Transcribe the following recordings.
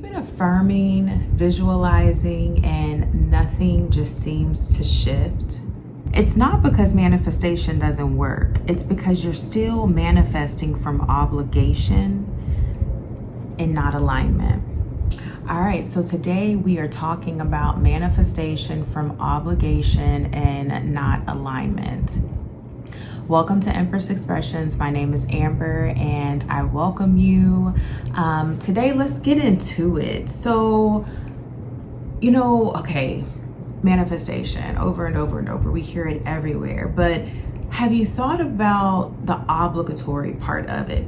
You've been affirming, visualizing, and nothing just seems to shift? It's not because manifestation doesn't work. It's because you're still manifesting from obligation and not alignment. All right, so today we are talking about manifestation from obligation and not alignment. Welcome to Empress Expressions. My name is Amber and I welcome you. Today, let's get into it. So, manifestation over and over and over. We hear it everywhere. But have you thought about the obligatory part of it?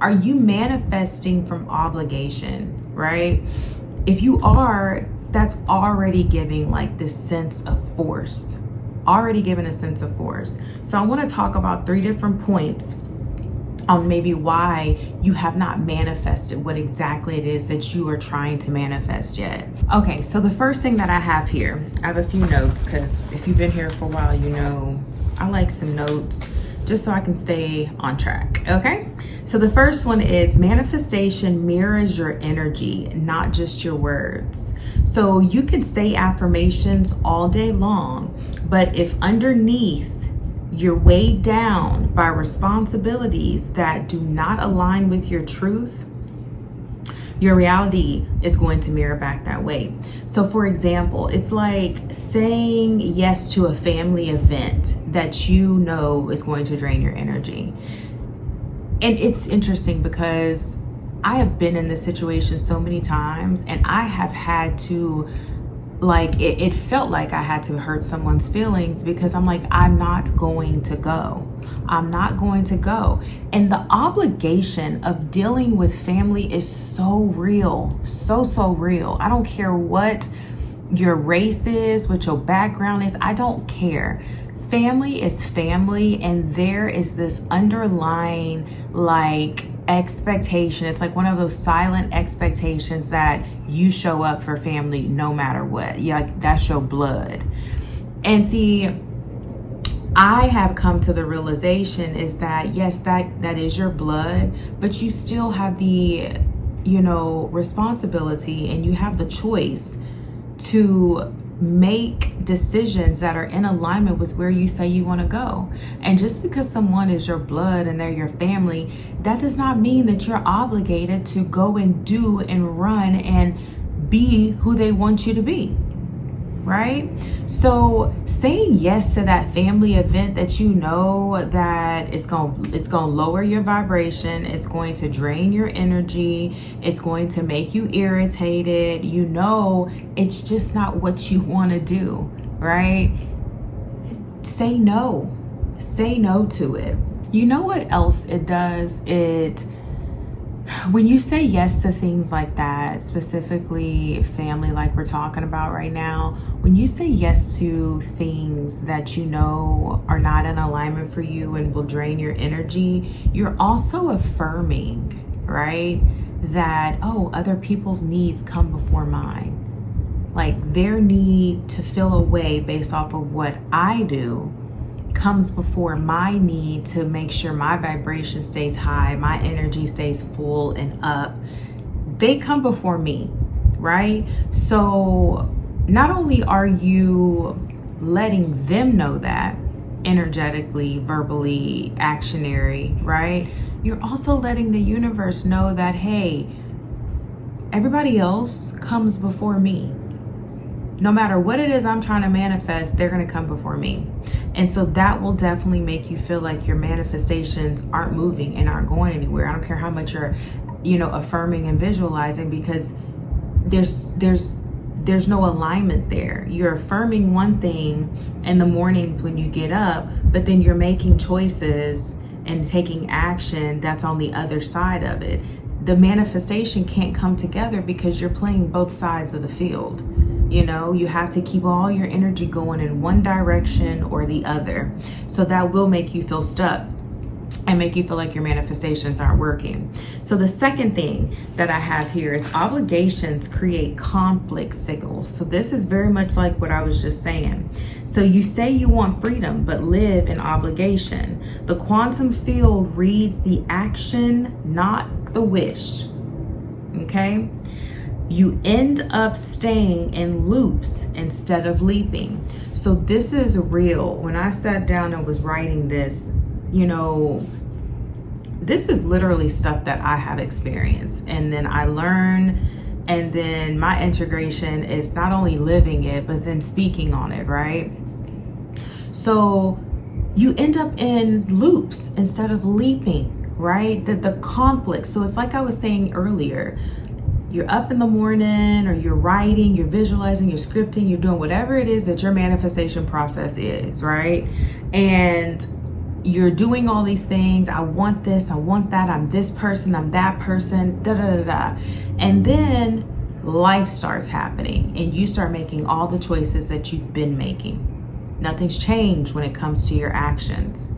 Are you manifesting from obligation, right? If you are, that's already giving like this sense of force. Already given a sense of force. So I want to talk about 3 different points on maybe why you have not manifested what exactly it is that you are trying to manifest yet. Okay, so the first thing that I have here, I have a few notes because if you've been here for a while, you know I like some notes just so I can stay on track, okay? So the first one is manifestation mirrors your energy, not just your words. So you can say affirmations all day long, but if underneath you're weighed down by responsibilities that do not align with your truth, your reality is going to mirror back that way. So for example, it's like saying yes to a family event that you know is going to drain your energy. And it's interesting because I have been in this situation so many times and I have had to it felt like I had to hurt someone's feelings because I'm like, I'm not going to go. I'm not going to go. And the obligation of dealing with family is so real, so real. I don't care what your race is, what your background is. I don't care. Family is family, and there is this underlying expectation. It's like one of those silent expectations that you show up for family no matter what. Yeah, that's your blood. And see, I have come to the realization is that yes, that is your blood, but you still have the responsibility, and you have the choice to make decisions that are in alignment with where you say you want to go. And just because someone is your blood and they're your family, that does not mean that you're obligated to go and do and run and be who they want you to be, right? So saying yes to that family event that you know that it's going to lower your vibration, it's going to drain your energy, it's going to make you irritated, it's just not what you want to do, right? Say no to it. You know what else it does? When you say yes to things like that, specifically family, like we're talking about right now, when you say yes to things that you know are not in alignment for you and will drain your energy, you're also affirming, right? That, other people's needs come before mine. Like their need to feel a way based off of what I do comes before my need to make sure my vibration stays high, my energy stays full and up. They come before me, right? So not only are you letting them know that energetically, verbally, actionary, right? You're also letting the universe know that, hey, everybody else comes before me. No matter what it is I'm trying to manifest, they're going to come before me. And so that will definitely make you feel like your manifestations aren't moving and aren't going anywhere. I don't care how much you're, affirming and visualizing, because there's no alignment there. You're affirming one thing in the mornings when you get up, but then you're making choices and taking action that's on the other side of it. The manifestation can't come together because you're playing both sides of the field. You have to keep all your energy going in one direction or the other. So that will make you feel stuck and make you feel like your manifestations aren't working. So the second thing that I have here is obligations create conflict signals. So this is very much like what I was just saying. So you say you want freedom, but live in obligation. The quantum field reads the action, not the wish. Okay? You end up staying in loops instead of leaping. So this is real. When I sat down and was writing this, this is literally stuff that I have experienced. And then I learn, and then my integration is not only living it, but then speaking on it, right? So you end up in loops instead of leaping, right? The conflict. So it's like I was saying earlier, you're up in the morning, or you're writing, you're visualizing, you're scripting, you're doing whatever it is that your manifestation process is, right? And you're doing all these things. I want this, I want that, I'm this person, I'm that person, da da da da. And then life starts happening and you start making all the choices that you've been making. Nothing's changed when it comes to your actions.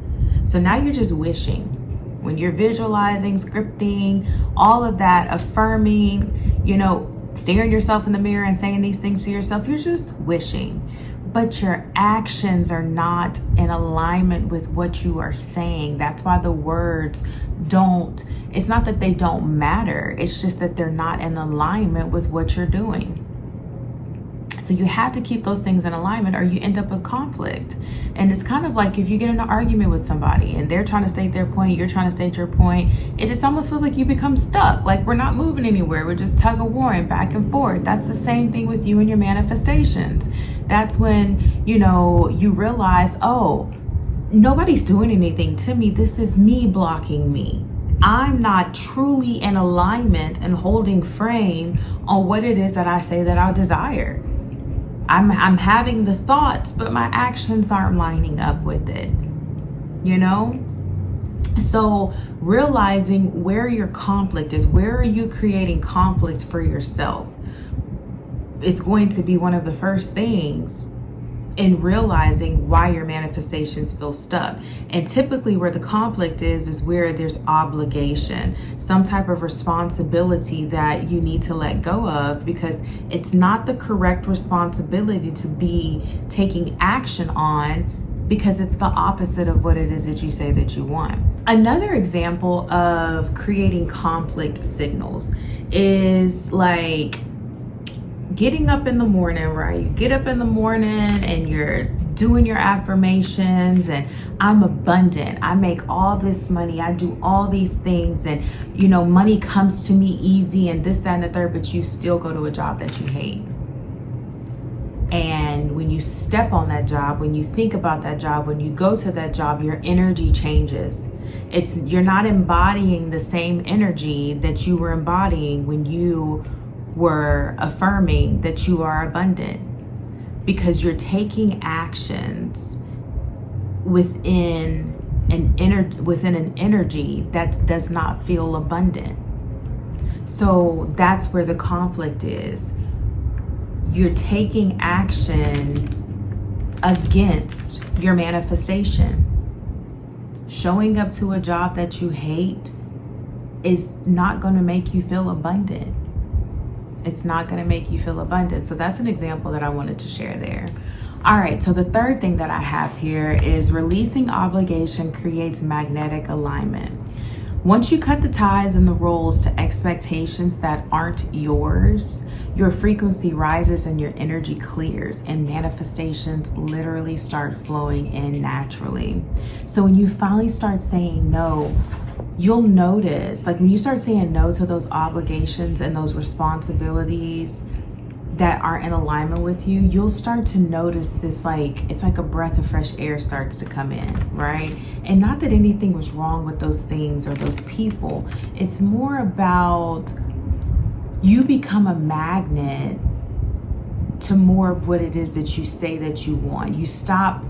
So now you're just wishing. When you're visualizing, scripting, all of that, affirming, staring yourself in the mirror and saying these things to yourself, you're just wishing. But your actions are not in alignment with what you are saying. That's why the words it's not that they don't matter. It's just that they're not in alignment with what you're doing. So you have to keep those things in alignment or you end up with conflict. And it's kind of like if you get in an argument with somebody and they're trying to state their point, you're trying to state your point, it just almost feels like you become stuck. Like we're not moving anywhere. We're just tug of warring back and forth. That's the same thing with you and your manifestations. That's when, you realize, oh, nobody's doing anything to me. This is me blocking me. I'm not truly in alignment and holding frame on what it is that I say that I desire. I'm having the thoughts, but my actions aren't lining up with it, So realizing where your conflict is, where are you creating conflict for yourself, is going to be one of the first things in realizing why your manifestations feel stuck. And typically where the conflict is where there's obligation, some type of responsibility that you need to let go of, because it's not the correct responsibility to be taking action on, because it's the opposite of what it is that you say that you want. Another example of creating conflict signals is like getting up in the morning, right? You get up in the morning and you're doing your affirmations and I'm abundant. I make all this money. I do all these things and, money comes to me easy and this, that, and the third, but you still go to a job that you hate. And when you step on that job, when you think about that job, when you go to that job, your energy changes. You're not embodying the same energy that you were embodying when you were affirming that you are abundant, because you're taking actions within an energy that does not feel abundant. So that's where the conflict is. You're taking action against your manifestation. Showing up to a job that you hate is not going to make you feel abundant. It's not going to make you feel abundant. So that's an example that I wanted to share there. All right, so the third thing that I have here is releasing obligation creates magnetic alignment. Once you cut the ties and the roles to expectations that aren't yours, your frequency rises and your energy clears and manifestations literally start flowing in naturally. So when you finally start saying no, you'll notice, like when you start saying no to those obligations and those responsibilities that are in alignment with you, you'll start to notice this, it's like a breath of fresh air starts to come in, right? And not that anything was wrong with those things or those people. It's more about you become a magnet to more of what it is that you say that you want. You stop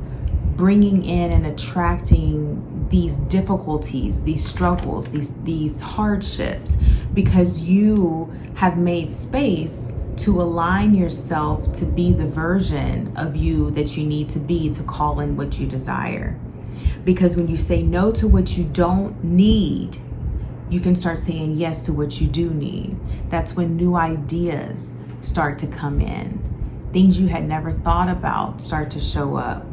bringing in and attracting these difficulties, these struggles, these hardships, because you have made space to align yourself to be the version of you that you need to be to call in what you desire. Because when you say no to what you don't need, you can start saying yes to what you do need. That's when new ideas start to come in. Things you had never thought about start to show up.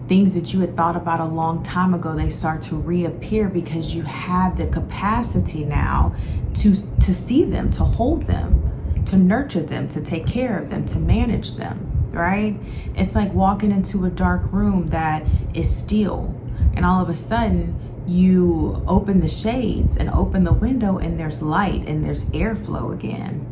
Things that you had thought about a long time ago, they start to reappear because you have the capacity now to see them, to hold them. to nurture them, to take care of them, to manage them, right? It's like walking into a dark room that is still, and all of a sudden you open the shades and open the window and there's light and there's airflow again.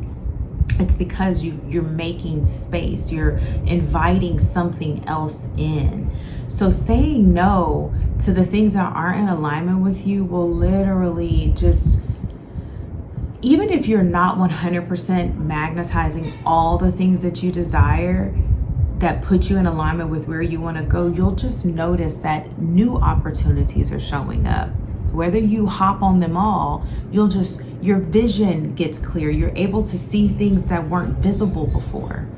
It's because you're making space, you're inviting something else in. So saying no to the things that aren't in alignment with you will literally just, even if you're not 100% magnetizing all the things that you desire that put you in alignment with where you want to go, you'll just notice that new opportunities are showing up. Whether you hop on them all, your vision gets clear. You're able to see things that weren't visible before,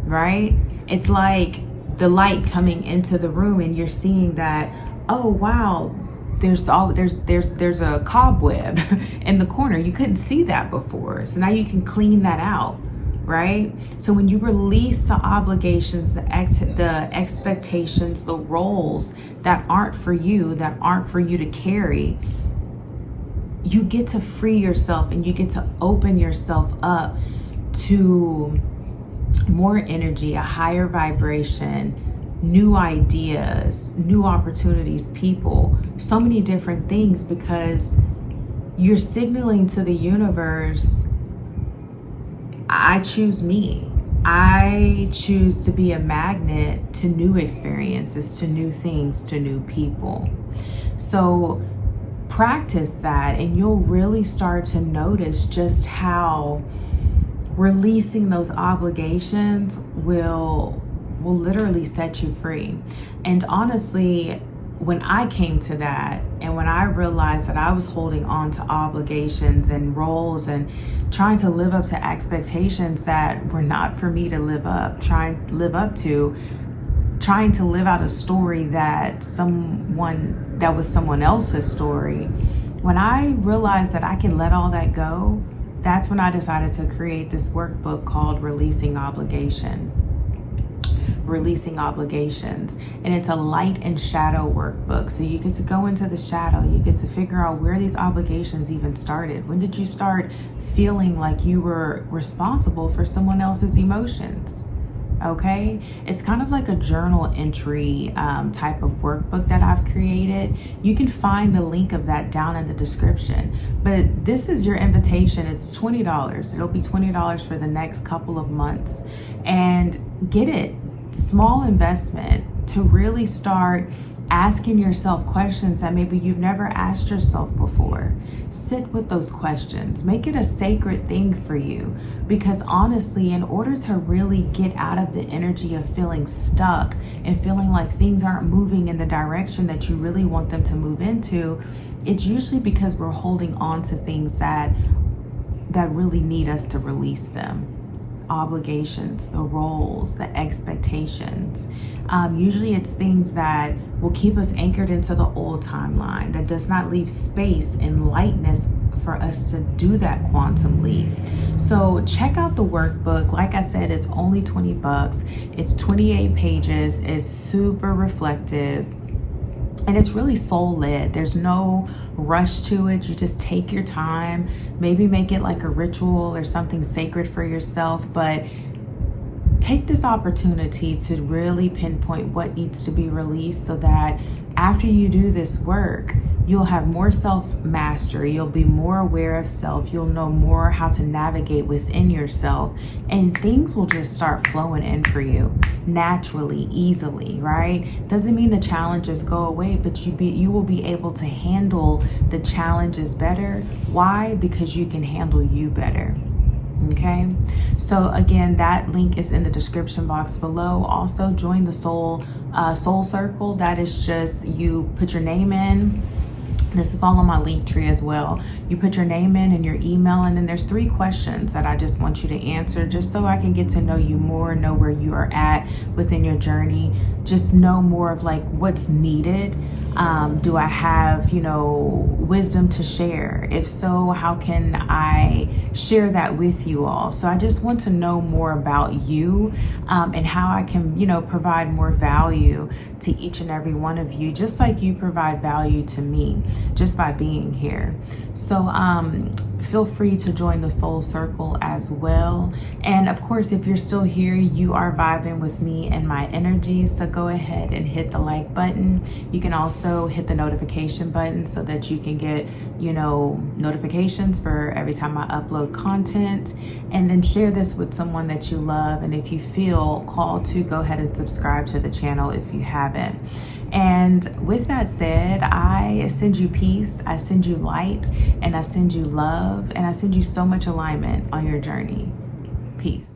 right? It's like the light coming into the room and you're seeing that, oh wow, there's a cobweb in the corner. You couldn't see that before. So now you can clean that out, right? So when you release the obligations, the expectations, the roles that aren't for you to carry, you get to free yourself and you get to open yourself up to more energy, a higher vibration, new ideas, new opportunities, people, so many different things, because you're signaling to the universe, I choose me. I choose to be a magnet to new experiences, to new things, to new people. So practice that and you'll really start to notice just how releasing those obligations will literally set you free. And honestly, when I came to that and when I realized that I was holding on to obligations and roles and trying to live up to expectations that were not for me to live up, trying to live out a story that was someone else's story, when I realized that I can let all that go, that's when I decided to create this workbook called Releasing Obligations. And it's a light and shadow workbook. So you get to go into the shadow, you get to figure out where these obligations even started. When did you start feeling like you were responsible for someone else's emotions? Okay, it's kind of like a journal entry type of workbook that I've created. You can find the link of that down in the description. But this is your invitation. It's $20. It'll be $20 for the next couple of months. And get it. Small investment to really start asking yourself questions that maybe you've never asked yourself before. Sit with those questions. Make it a sacred thing for you, because honestly, in order to really get out of the energy of feeling stuck and feeling like things aren't moving in the direction that you really want them to move into, it's usually because we're holding on to things that really need us to release them. Obligations, the roles, the expectations. Usually it's things that will keep us anchored into the old timeline, that does not leave space and lightness for us to do that quantum leap. So check out the workbook. Like I said, it's only $20. It's 28 pages. It's super reflective. And it's really soul-led. There's no rush to it. You just take your time, maybe make it like a ritual or something sacred for yourself, but take this opportunity to really pinpoint what needs to be released so that after you do this work, you'll have more self-mastery, you'll be more aware of self, you'll know more how to navigate within yourself, and things will just start flowing in for you naturally, easily, right? Doesn't mean the challenges go away, but you will be able to handle the challenges better. Why? Because you can handle you better. Okay, so again, that link is in the description box below. Also, join the soul circle. That is just, you put your name in. This is all on my link tree as well. You put your name in and your email, and then there's 3 questions that I just want you to answer, just so I can get to know you more, know where you are at within your journey, just know more of like what's needed. Do I have, wisdom to share? If so, how can I share that with you all? So I just want to know more about you and how I can, provide more value to each and every one of you, just like you provide value to me just by being here. So feel free to join the Soul Circle as well. And of course, if you're still here, you are vibing with me and my energy. So go ahead and hit the like button. You can also hit the notification button so that you can get, notifications for every time I upload content. And then share this with someone that you love. And if you feel called to, go ahead and subscribe to the channel if you haven't. And with that said, I send you peace, I send you light, and I send you love, and I send you so much alignment on your journey. Peace.